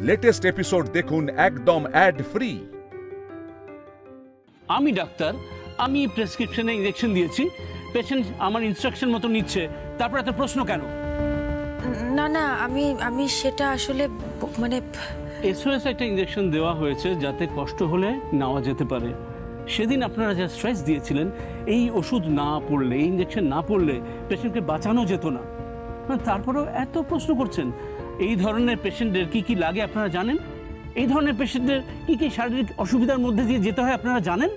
Latest episode দেখুন একদম add free. আমি ডাক্তার, আমি প্রেসক্রিপশনে ইনজেকশন দিয়েছি, পেশেন্ট আমার ইনস্ট্রাকশন মতো নিচ্ছে, তারপর এত প্রশ্ন কেন? না না, আমি সেটা আসলে মানে এসওএস একটা ইনজেকশন দেওয়া হয়েছে যাতে কষ্ট হলে নেওয়া যেতে পারে। সেদিন আপনারা যা স্ট্রেস দিয়েছিলেন, এই ওষুধ না পড়লে, এই ইনজেকশন না পড়লে পেশেন্টকে বাঁচানো যেত না। তারপরেও এত প্রশ্ন করছেন। এই ধরনের পেশেন্টদের কি কি লাগে আপনারা জানেন? এই ধরনের পেশেন্টদের কি কি শারীরিক অসুবিধার মধ্যে দিয়ে যেতে হয় আপনারা জানেন?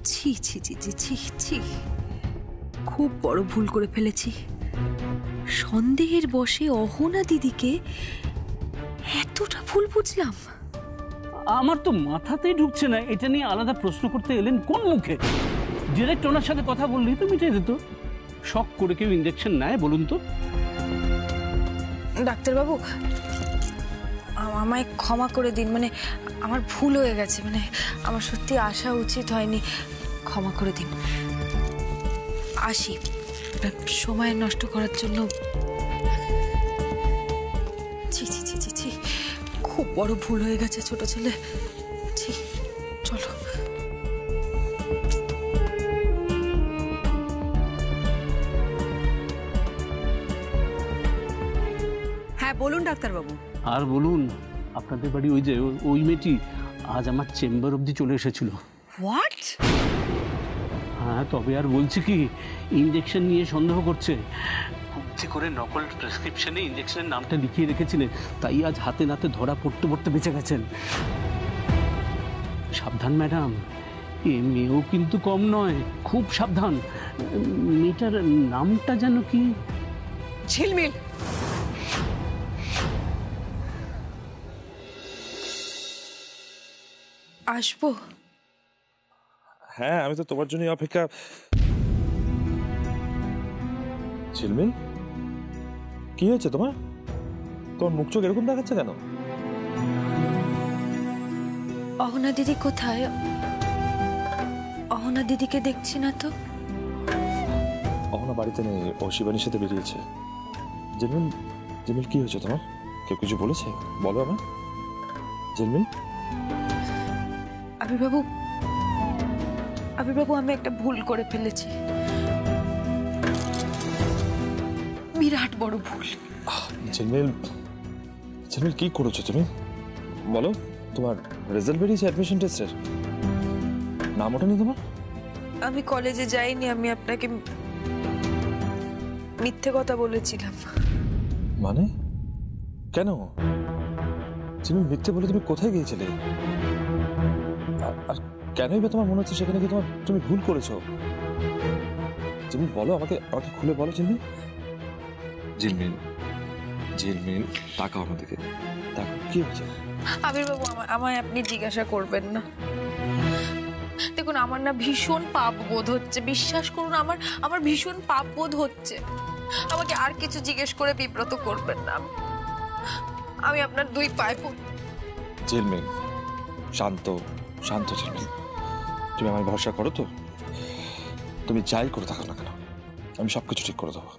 ছি ছি ছি ছি ছি ছি, খুব বড় ভুল করে ফেলেছি। সন্দেহের বশে অহনা দিদিকে এতটা ভুল বুঝলাম। আমার তো মাথাতেই ঢুকছে না, এটা নিয়ে আলাদা প্রশ্ন করতে এলেন কোন মুখে? ডিরেক্ট ওনার সাথে কথা বললেই তো মিটে যেত। শক করে কেউ ইনজেকশন নেয় বলুন তো? ডাক্তারবাবু, আমায় ক্ষমা করে দিন, মানে আমার ভুল হয়ে গেছে, মানে আমার সত্যি আসা উচিত হয়নি, ক্ষমা করে দিন। আসি, সময় নষ্ট করার জন্য। ছি ছি ছি ছি ছি, খুব বড় ভুল হয়ে গেছে ছোট ছেলে। ছি, চলো। হ্যাঁ বলুন ডাক্তারবাবু। আর বলুন, আপনাদের বাড়ি ওই যে ওই মেয়েটি আজ আমার চেম্বার অবধি চলে এসেছিল। হোয়াট? হ্যাঁ, তবে আর বলছি কি, ইনজেকশন নিয়ে সন্দেহ করছে। বুদ্ধি করে নকল প্রেসক্রিপশনে ইনজেকশনের নামটা লিখিয়ে রেখেছিলেন, তাই আজ হাতে নাতে ধরা পড়তে পড়তে বেঁচে গেছেন। সাবধান ম্যাডাম, এ মেয়েও কিন্তু কম নয়, খুব সাবধান। মেয়েটার নামটা যেন কি? ঝিলমিল। আসবো? হ্যাঁ, আমি তো তোমার জন্য অপেক্ষা। ঝিলমিল, কি হয়েছে তোমার? তোমার মুখ চোখ এরকম দেখাচ্ছে কেন? অহনা দিদি কোথায়? অহনা দিদিকে দেখছি না তো। অহনা বাড়িতে নেই, ও শিবানীর সাথে বেরিয়েছে। ঝিলমিল, ঝিলমিল কি হয়েছে তোমার? কেউ কিছু বলেছে? বলো আমার। ঝিলমিল। আবির্বাবু, আবির্বাবু, আমি একটা ভুল করে ফেলেছি, বিরাট বড় ভুল। ঝিলমিল, ঝিলমিল কি করেছো তুমি? বলো। তোমার রেজাল্ট বেরিয়েছে অ্যাডমিশন টেস্টের, নাম ওঠেনি তোমার? আমি কলেজে যাইনি, আমি আপনাকে মিথ্যে কথা বলেছিলাম। মানে কেন? ঝিলমিল, মিথ্যে বলে তুমি কোথায় গিয়েছিলে? আর কেনই বা তোমার মনে হচ্ছে সেখানে কি তুমি ভুল করেছো? ঝিলমিল বলো, আমাকে আমাকে খুলে বলো। ঝিলমিল, ঝিলমিল, ঝিলমিল, তাকাও আমাদেরকে, তাকাও। কি হয়েছে? আবির্বাবু, আমায় আপনি জিজ্ঞাসা করবেন না। দেখুন, আমার না ভীষণ পাপ বোধ হচ্ছে, বিশ্বাস করুন, আমার ভীষণ পাপ বোধ হচ্ছে। আমাকে আর কিছু জিজ্ঞেস করে বিব্রত করবেন না। আমি আপনার দুই পায়ে পড়ি। ঝিলমিল, শান্ত শান্ত। ঝিলমিল, তুমি আমার ভরসা করো তো? তুমি যাই করে থাকো না কেন, আমি সবকিছু ঠিক করে দেবো।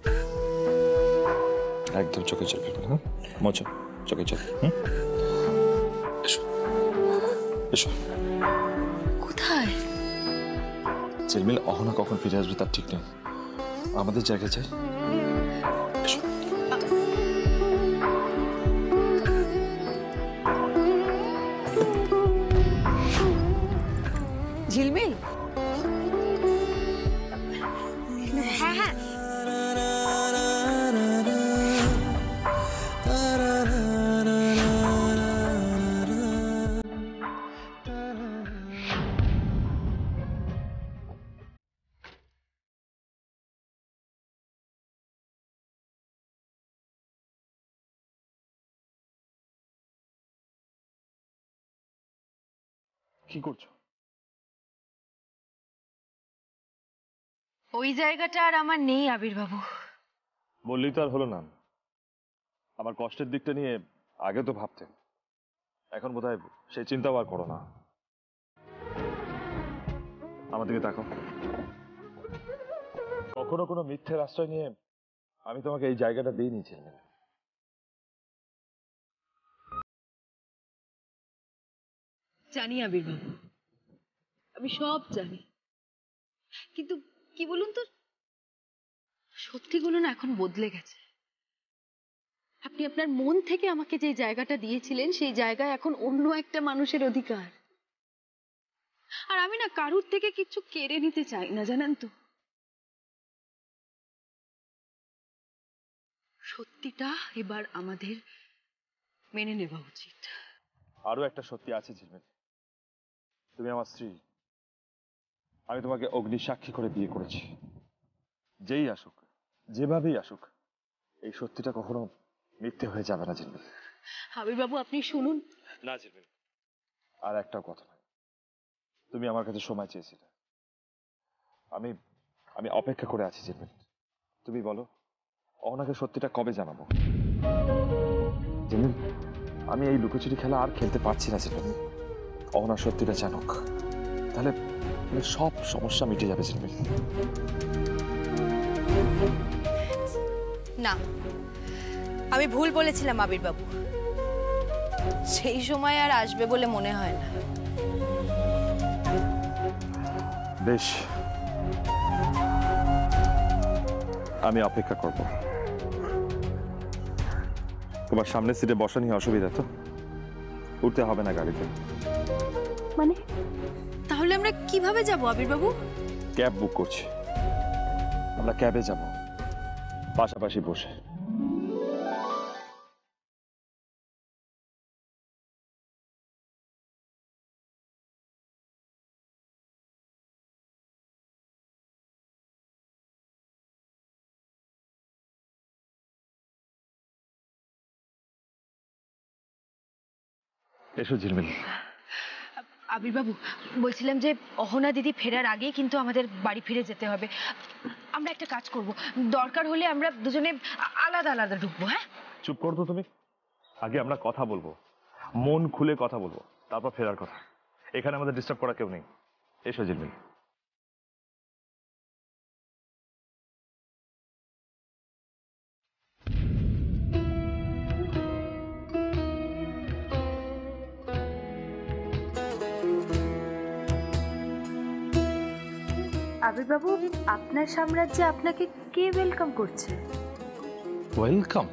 একদম চোখে জল ফেলবে না। মোচো, চোখে জল। এসো, এসো। কোথায়? ঝিলমিল, অহনা কখন ফিরে আসবে তার ঠিক নেই, আমাদের জায়গায় চাই। এসো। ঝিলমিল। হ্যাঁ হ্যাঁ। কি করছো? ওই জায়গাটা আর আমার নেই আবির্বাবু। বললেই তো আর হলো না। আমার কষ্টের দিকটা নিয়ে আগে তো ভাবতে, এখন বোধহয় সেই চিন্তাও আর করো না। আমার দিকে তাকাও। কখনো কোনো মিথ্যের আশ্রয় নিয়ে আমি তোমাকে এই জায়গাটা দিইনি ঝিলমিল। জানি আবির বাবু, আমি সব জানি, কিন্তু কি বলুন তো, সত্যিগুলো না এখন বদলে গেছে। আপনি আপনার মন থেকে আমাকে যে জায়গাটা দিয়েছিলেন সেই জায়গায় এখন অন্য একটা মানুষের অধিকার। আর আমি না কারুর থেকে কিছু কেড়ে নিতে চাই না, জানেন তো। সত্যিটা এবার আমাদের মেনে নেওয়া উচিত। আরো একটা সত্যি আছে ঝিলমিল, তুমি আমার স্ত্রী। আমি তোমাকে অগ্নি সাক্ষী করে বিয়ে করেছি। যেই আসুক, যেভাবেই আসুক, এই সত্যিটা কখনো মিথ্যে হয়ে যাবে না ঝিলমিল। আবির বাবু, আপনি শুনুন না ঝিলমিল, আর একটাও কথা নয়। তুমি আমার কাছে সময় চেয়েছিলে, আমি আমি অপেক্ষা করে আছি ঝিলমিল। তুমি বলো, অহনাকে সত্যিটা কবে জানাবো? ঝিলমিল, আমি এই লুকোচুরি খেলা আর খেলতে পারছি না ঝিলমিল। অহনা সত্যিটা জানুক, তাহলে সব সমস্যা মিটে যাবে ঝিলমিল। না, আমি ভুল বলেছিলাম আবির বাবু। সেই সময় আর আসবে বলে মনে হয় না। বেশ, আমি অপেক্ষা করব। তোমার সামনের সিটে বসা নিয়ে অসুবিধা তো? উঠতে হবে না গাড়িতে। মানে তাহলে আমরা কিভাবে যাব আবির বাবু? ক্যাব বুক করছি, আমরা ক্যাবে যাব, পাশাপাশি বসে। এসো ঝিলমিল। আবির বাবু, বলছিলাম যে অহনা দিদি ফেরার আগেই কিন্তু আমাদের বাড়ি ফিরে যেতে হবে। আমরা একটা কাজ করব, দরকার হলে আমরা দুজনে আলাদা আলাদা ঢুকবো। হ্যাঁ, চুপ করো তো তুমি। আগে আমরা কথা বলবো, মন খুলে কথা বলবো, তারপর ফেরার কথা। এখানে আমাদের ডিস্টার্ব করা কেউ নেই। এসো ঝিলমিল। আবির বাবু, আপনার সাম্রাজ্যে আপনাকে কে ওয়েলকাম করছে? ওয়েলকাম?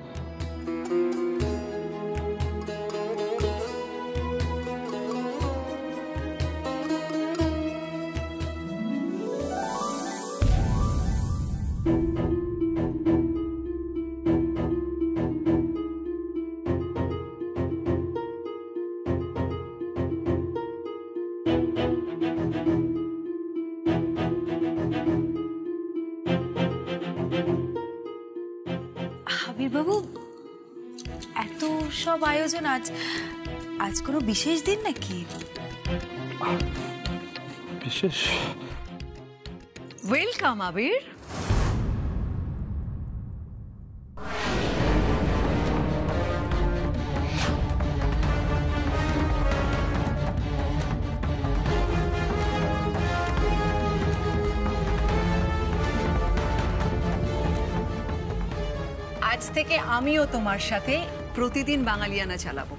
আবির বাবু, এত সব আয়োজন, আজ কোনো বিশেষ দিন নাকি? বিশেষ? ওয়েলকাম আবির। আজ থেকে আমিও তোমার সাথে প্রতিদিন বাঙালিয়ানা চালাবো।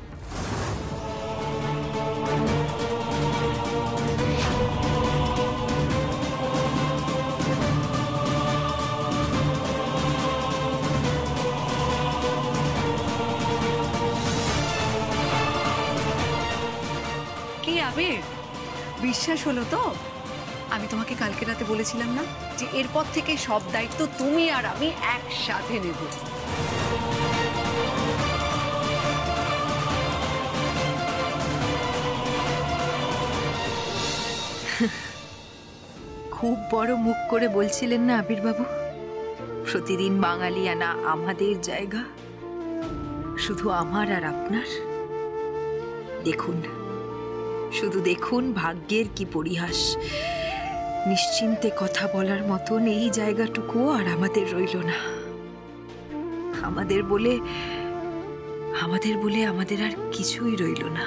কি আবির, বিশ্বাস হলো তো? আমি তোমাকে কালকে রাতে বলেছিলাম না যে এরপর থেকে সব দায়িত্ব তুমি আর আমি একসাথে নেব। খুব বড় মুখ করে বলছিলেন না আবির বাবু, প্রতিদিন বাঙালিয়ানা আমাদের জায়গা, শুধু আমার আর আপনার। দেখুন, শুধু দেখুন ভাগ্যের কি পরিহাস। নিশ্চিন্তে কথা বলার মতন এই জায়গাটুকুও আর আমাদের রইল না। আমাদের বলে আমাদের আর কিছুই রইল না।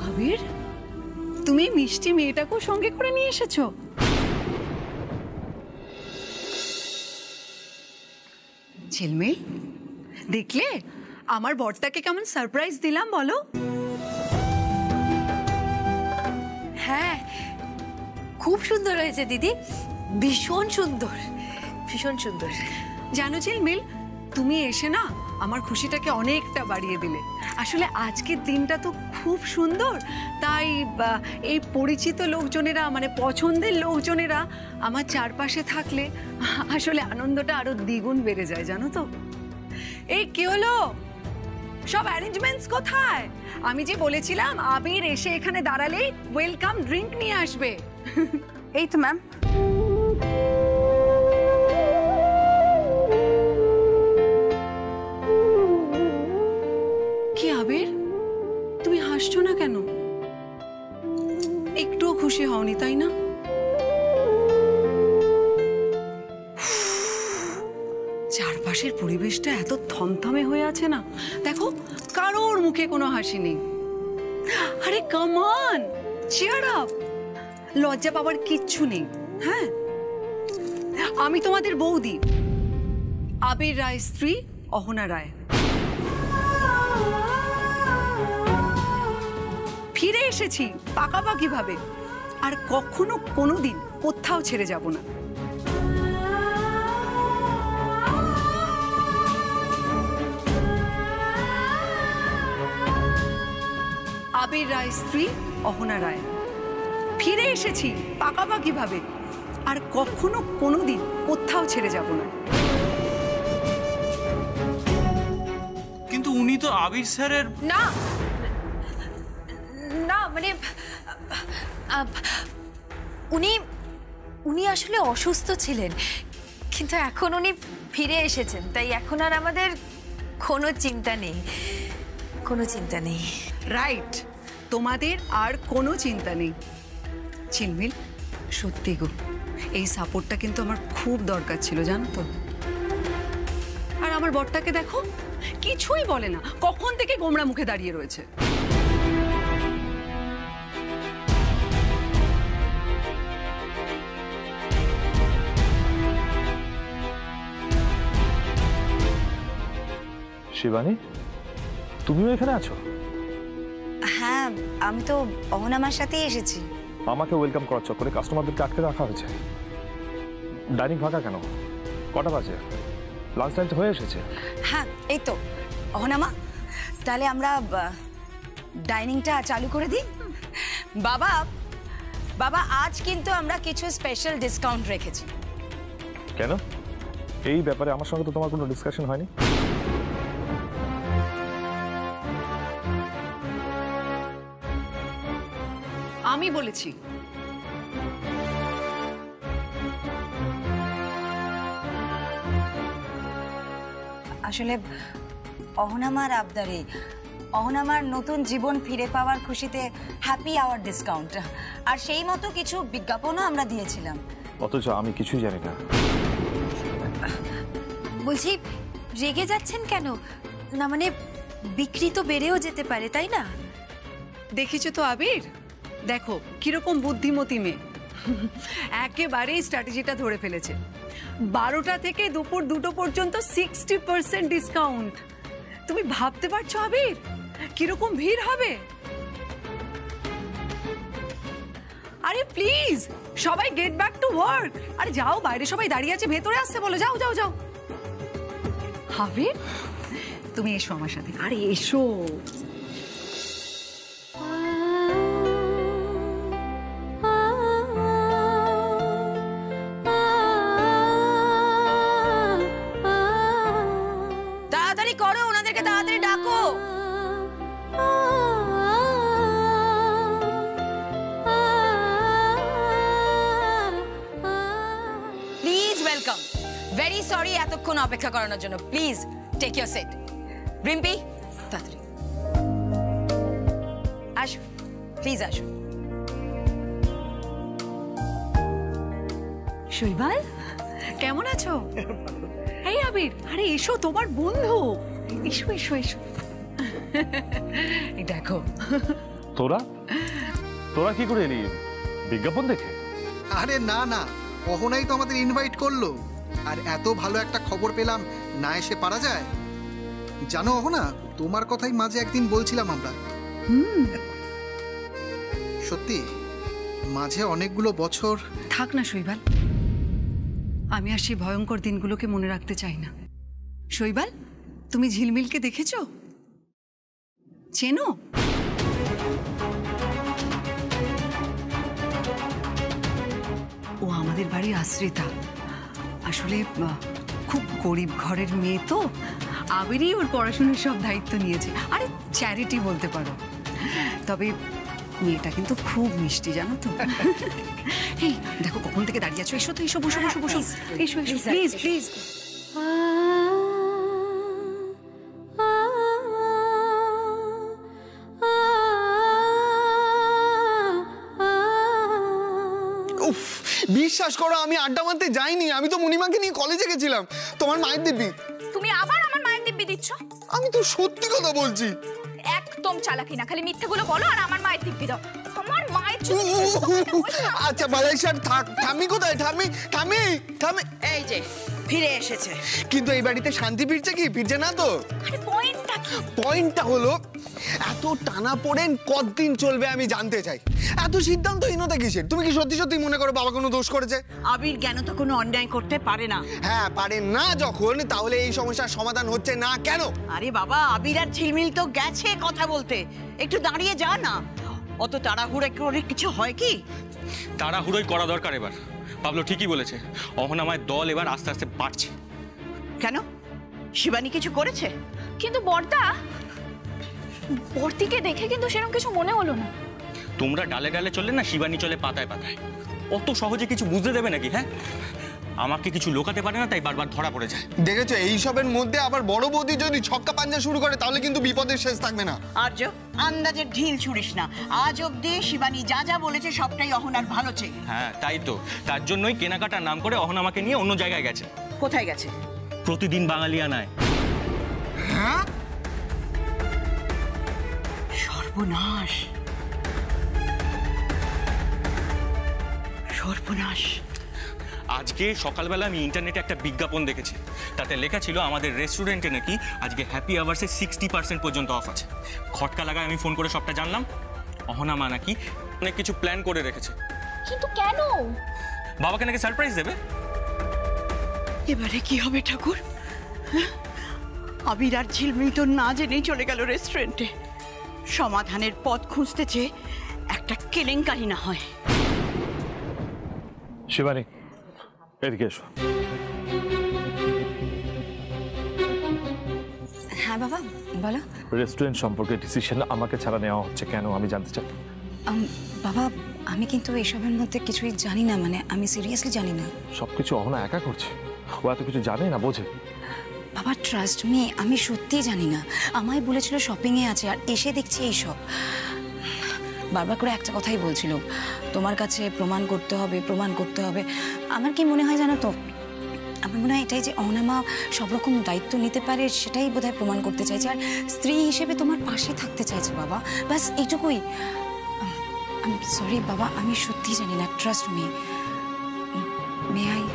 আবির, তুমি মিষ্টি মেয়েটাকেও সঙ্গে করে নিয়ে এসেছো? ঝিলমিল, দেখলে আমার বরটাকে কেমন সারপ্রাইজ দিলাম বলো? হ্যাঁ, খুব সুন্দর হয়েছে দিদি, ভীষণ সুন্দর, ভীষণ সুন্দর। জানো ঝিলমিল, তুমি এসে না আমার খুশিটাকে অনেকটা বাড়িয়ে দিলে। আসলে আজকের দিনটা তো খুব সুন্দর, তাই এই পরিচিত লোকজনেরা মানে পছন্দের লোকজনেরা আমার চারপাশে থাকলে আসলে আনন্দটা আরো দ্বিগুণ বেড়ে যায়, জানো তো। এই কি হলো, সব অ্যারেঞ্জমেন্টস কোথায়? আমি যে বলেছিলাম আবির এসে এখানে দাঁড়ালেই ওয়েলকাম ড্রিঙ্ক নিয়ে আসবে। এই তো ম্যাম। কি আবির, তুমি হাসছো না কেন? একটুও খুশি হওনি তাই না? চারপাশের পরিবেশটা এত থমথমে হয়ে আছে না, দেখো কারোর মুখে কোনো হাসি নেই। আরে কাম অন, চিয়ার আপ, লজ্জা পাওয়ার কিচ্ছু নেই। হ্যাঁ, আমি তোমাদের বৌদি, আবির রায় স্ত্রী অহনা রায়। ফিরে এসেছি পাকাপাকি ভাবে, আর কখনো কোনোদিন কোথাও ছেড়ে যাব না। আবির রায় স্ত্রী অহনা রায়, ফিরে এসেছি পাকাপাকি ভাবে, আর কখনো কোনোদিন কোথাও ছেড়ে যাব না। কিন্তু উনি তো আবির স্যারের। না না, মানে উনি উনি আসলে অসুস্থ ছিলেন, কিন্তু এখন উনি ফিরে এসেছেন, তাই এখন আর আমাদের কোনো চিন্তা নেই, কোনো চিন্তা নেই। রাইট, তোমাদের আর কোনো চিন্তা নেই। ঝিলমিল, সত্যি গো, এই সাপোর্টটা কিন্তু আমার খুব দরকার ছিল, জানো তো। আর আমার বরটাকে দেখো, কিছুই বলে না, কখন থেকে গোমড়া মুখে দাঁড়িয়ে রয়েছে। শিবানী, তুমিও এখানে আছো? হ্যাঁ, আমি তো অহনামার সাথেই এসেছি। আমাকে ওয়েলকাম করার চক্করে কাস্টমারদেরকে আটকে রাখা হয়েছে। ডাইনিং ফাঁকা কেন? কটা বাজে? লাঞ্চ টাইম তো হয়ে এসেছে। হ্যাঁ, এই তো অহনামা, তাহলে আমরা ডাইনিংটা চালু করে দিই। বাবা বাবা, আজ কিন্তু আমরা কিছু স্পেশাল ডিসকাউন্ট রেখেছি। কেন? এই ব্যাপারে আমার সঙ্গে তো তোমার কোনো ডিসকাশন হয়নি। আমি বলেছি। আসলে অহনামার আবদারে, অহনামার নতুন জীবন ফিরে পাওয়ার খুশিতে হ্যাপি আওয়ার ডিসকাউন্ট, আর সেই মতো কিছু বিজ্ঞাপনও আমরা দিয়েছিলাম। অথচ আমি কিছুই জানি না। বলছি, রেগে যাচ্ছেন কেন? না মানে বিক্রি তো বেড়েও যেতে পারে, তাই না? দেখিছো তো আবির, দেখো কিরকম বুদ্ধিমতী মেয়ে, একেবারেই স্ট্র্যাটেজিটা ধরে ফেলেছে। 12টা থেকে দুপুর 2টো পর্যন্ত 60% ডিসকাউন্ট। তুমি ভাবতে পারছো আবির কিরকম ভিড় হবে? আরে প্লিজ সবাই গেট ব্যাক টু ওয়ার্ক। আরে যাও, বাইরে সবাই দাঁড়িয়ে আছে, ভেতরে আসছে বলো, যাও যাও যাও। আবির, তুমি এসো আমার সাথে। আরে এসো। তাড়াতাড়ি করো, ওনাদেরকে তাড়াতাড়ি ডাকো। Please welcome. ভেরি সরি এতক্ষণ অপেক্ষা করানোর জন্য। Please take your seat. Rimpi, তাড়াতাড়ি আসো, প্লিজ আসো। শৈবাল, কেমন আছো? এই আবির, আরে এসো, তোমার বন্ধু। এসো এসো এসো। এই দেখো। তোরা তোরা কি করে এলি? বিজ্ঞাপন দেখে? আরে না না, অহনাই তো আমাদের ইনভাইট করলো, আর এত ভালো একটা খবর পেলাম না এসে পারা যায়? জানো না, তোমার কথাই মাঝে একদিন বলছিলাম আমরা। সত্যি মাঝে অনেকগুলো বছর। থাক না শৈবাল, আমি আর সেই ভয়ঙ্কর দিনগুলোকে মনে রাখতে চাই না। শৈবাল, তুমি ঝিলমিলকে দেখেছো? চেনো? ও আমাদের বাড়ির আশ্রিতা। আসলে খুব গরিব ঘরের মেয়ে তো, আবিরই ওর পড়াশোনার সব দায়িত্ব নিয়েছে। আরে চ্যারিটি বলতে পারো। তবে মেয়েটা কিন্তু খুব মিষ্টি, জানো তো। এই দেখো কখন থেকে দাঁড়িয়ে আছো, এসো তো, এসো, বসো বসো বসো, এসো এসো, প্লিজ প্লিজ। বিশ্বাস করো, আমি আড্ডা মারতে যাইনি, আমি তো মণিমাকে নিয়ে কলেজে গেছিলাম। তোমার মায়ের দিব্যি। তুমি আবার আমার মায়ের দিব্যি দিচ্ছ? আমি তো সত্যি কথা বলছি। একদম চালাকি না, খালি মিথ্যেগুলো বলো আর আমার মায়ের দিব্যি দাও। আমার মায়ের আচ্ছা বালাই স্যার, ঠাম্মি কোথায়? ঠাম্মি ঠাম্মি ঠাম্মি এই যে ফিরে এসেছে। কিন্তু এই বাড়িতে শান্তি ফিরছে কি? ফিরছে না তো। আরে পয়েন্টটা কি? পয়েন্টটা হলো, এত টানা পড়েন কতদিন চলবে আমি জানতে চাই। এত সিদ্ধান্তহীনতা কিসের? তুমি কি সত্যি সত্যি মনে করো বাবা কোনো দোষ করেছে? আবির জ্ঞান তো কোনো অন্যায় করতে পারে না। হ্যাঁ পারে না যখন, তাহলে এই সমস্যার সমাধান হচ্ছে না কেন? আরে বাবা, আবির আর ঝিলমিল তো গেছে কথা বলতে, একটু দাঁড়িয়ে যা না। অত তাড়াহুড়ো করে কিছু হয় কি? তাড়াহুড়োই করা দরকার এবার। পাবলো ঠিকই বলেছে, অহনামায় দল এবার আস্তে আস্তে বাড়ছে। কেন, শিবানী কিছু করেছে? কিন্তু বর্দা, বর্তিকে দেখে কিন্তু সেরকম কিছু মনে হলো না। তোমরা ডালে ডালে চললে না, শিবানী চলে পাতায় পাতায়। অত সহজে কিছু বুঝতে দেবে নাকি? হ্যাঁ, আমাকে কিছু লোকাতে পারে না, তাই বারবার ধরা পড়ে যায়। দেখেছো, এইসবের মধ্যে আবার বড় বৌদি যদি ছক্কা পাঞ্জা শুরু করে তাহলে কিন্তু বিপদের শেষ থাকবে না। আর্য, আন্দাজে ঢিল ছুড়িস না। আজ অব্দি শিবানী যা যা বলেছে সবটাই অহনার ভালো চেয়ে। হ্যাঁ তাই তো, তার জন্যই কেনাকাটার নাম করে অহনা আমাকে নিয়ে অন্য জায়গায় গেছে। কোথায় গেছে? প্রতিদিন বাঙালিয়ানায়। হ্যাঁ, সর্বনাশ, সর্বনাশ। আজকে সকালবেলা আমি ইন্টারনেটে একটা বিজ্ঞাপন দেখেছি, তাতে লেখা ছিল আমাদের রেস্টুরেন্টে নাকি আজকে হ্যাপি আওয়ার্সে 60% পর্যন্ত অফ আছে। খটকা লাগায় আমি ফোন করে সবটা জানলাম। অহনা মা নাকি অনেক কিছু প্ল্যান করে রেখেছে। কিন্তু কেন? বাবাকে নাকি সারপ্রাইজ দেবে। এবারে কি হবে ঠাকুর? আবির আর ঝিলমিল তো না জেনেই চলে গেল রেস্টুরেন্টে। সমাধানের পথ খুঁজতে চেয়ে একটা কেলেঙ্কারি না হয়। শিবানী, এদিকে এসো। হ্যাঁ বাবা, বলো। রেস্টুরেন্ট সম্পর্কে ডিসিশন আমাকে ছাড়া নেওয়া হচ্ছে কেন, আমি জানতে চাই। বাবা, আমি কিন্তু এসবের মধ্যে কিছুই জানি না, মানে আমি সিরিয়াসলি জানি না। সবকিছু অহনা একা করছে, ও এত কিছু জানে না, বোঝে। বাবা ট্রাস্ট মি, আমি সত্যিই জানি না। আমায় বলেছিল শপিংয়ে আছে, আর এসে দেখছি এইসব। বারবার করে একটা কথাই বলছিল, তোমার কাছে প্রমাণ করতে হবে, প্রমাণ করতে হবে। আমার কি মনে হয় জানো তো, আমার মনে হয় এটাই যে অহনামা সব রকম দায়িত্ব নিতে পারে, সেটাই বোধহয় প্রমাণ করতে চাইছে। আর স্ত্রী হিসেবে তোমার পাশে থাকতে চাইছে বাবা, ব্যাস এইটুকুই। সরি বাবা, আমি সত্যিই জানি না, ট্রাস্ট মি। May I?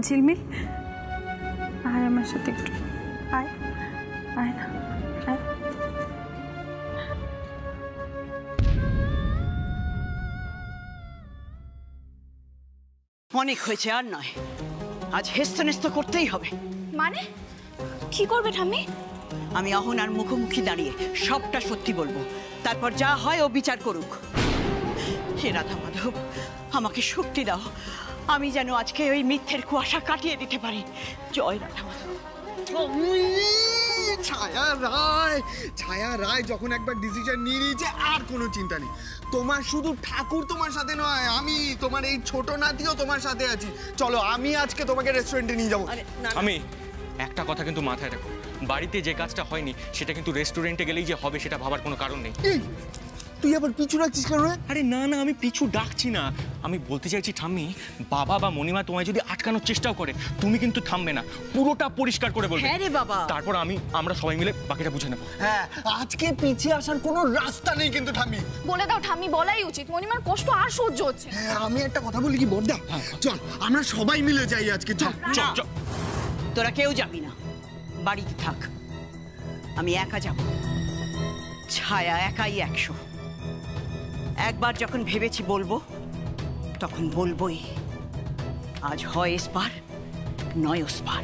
ঝিলমিল, আয় আমার সাথে একটু, আয় আয় না, আয়। অনেক হয়েছে, আর নয়। আজ হেস্তনেস্ত করতেই হবে। মানে কি করবে ঠাম্মি? আমি অহনার মুখোমুখি দাঁড়িয়ে সবটা সত্যি বলবো, তারপর যা হয় ও বিচার করুক। হে রাধা মাধব, আমাকে শক্তি দাও, আমি যেন আজকে ওই মিথ্যের কুয়াশা কাটিয়ে দিতে পারি। জয় রাধা মাধব। ছায়া রায়, ছায়া রায় যখন একবার ডিসিশন নিয়ে নিয়েছে আর কোনো চিন্তা নেই। তোমার শুধু ঠাকুর তোমার সাথে নয়, আমি তোমার এই ছোট নাতিও তোমার সাথে আছি। চলো, আমি আজকে তোমাকে রেস্টুরেন্টে নিয়ে যাবো। একটা কথা কিন্তু মাথায় রাখো, বাড়িতে যে কাজটা হয়নি সেটা কিন্তু রেস্টুরেন্টে গেলেই যে হবে সেটা ভাবার কোনো কারণ নেই। তুই আবার পিছু রাখছিস কেন? আরে না না, আমি পিছু ডাকছি না, আমি বলতে চাইছি ঠাম্মি, বাবা বা মণিমা তোমায় যদি আটকানোর চেষ্টাও করে তুমি কিন্তু থামবে না, পুরোটা পরিষ্কার করে বলবে। হ্যাঁ রে বাবা। তারপর আমরা সবাই মিলে বাকিটা বুঝে নেবো। হ্যাঁ, আজকে পিছিয়ে আসার কোনো রাস্তা নেই কিন্তু ঠাম্মি। বলে দাও ঠাম্মি, বলাই উচিত, মণিমার কষ্ট আর সহ্য হচ্ছে। হ্যাঁ, আমি একটা কথা বলি কি বড়দা, চল আমরা সবাই মিলে যাই আজকে। চল চল চল, তোরা কেউ যাবি না, বাড়িতে থাক, আমি একা যাব। ছায়া একাই 100। একবার যখন ভেবেছি বলবো তখন বলবোই। আজ হয় এসপার নয় ওসপার।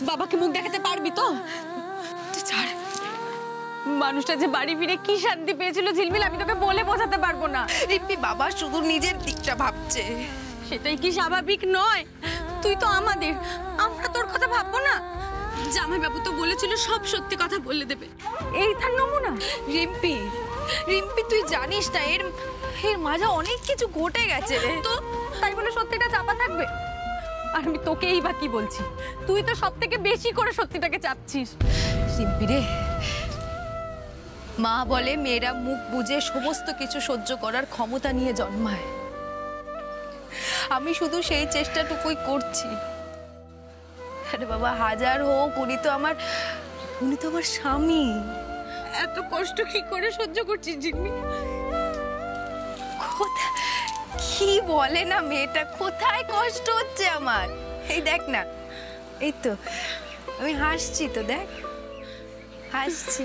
বাবাকে মুখ দেখাতে পারবি তো? ছাড়, মানুষটা যে বাড়ি ফিরে কি শান্তি পেয়েছিল ঝিলমিল, আমি তোকে বলে বোঝাতে পারবো না। রিম্পি, বাবা শুধু নিজের দিকটা ভাবছে, সেটাই কি স্বাভাবিক নয়? তুই তো আমাদের, আমরা তোর কথা ভাববো না? জামাইবাবু তো বলেছিল সব সত্যি কথা বলে দেবে, এই তার নমুনা। রিম্পি, রিম্পি তুই জানিস না এর মাঝে অনেক কিছু ঘটে গেছে রে। তো তাই বলে সত্যিটা চাপা থাকবে? আর আমি তোকেই বা কি বলছি, তুই তো সব থেকে বেশি করে সত্যিটাকে চাপছিস। রিম্পি রে, মা বলে মেয়েরা মুখ বুজে সমস্ত কিছু সহ্য করার ক্ষমতা নিয়ে জন্মায়। আমি শুধু সেই চেষ্টাটুকুই করছি। আরে বাবা, হাজার হোক, উনি তো আমার স্বামী। এত কষ্ট কি করে সহ্য করছিস জিম্মি? কি বলে না মেয়েটা, কোথায় কষ্ট হচ্ছে আমার? এই দেখ না, এই তো আমি হাসছি, তো দেখ হাসছি।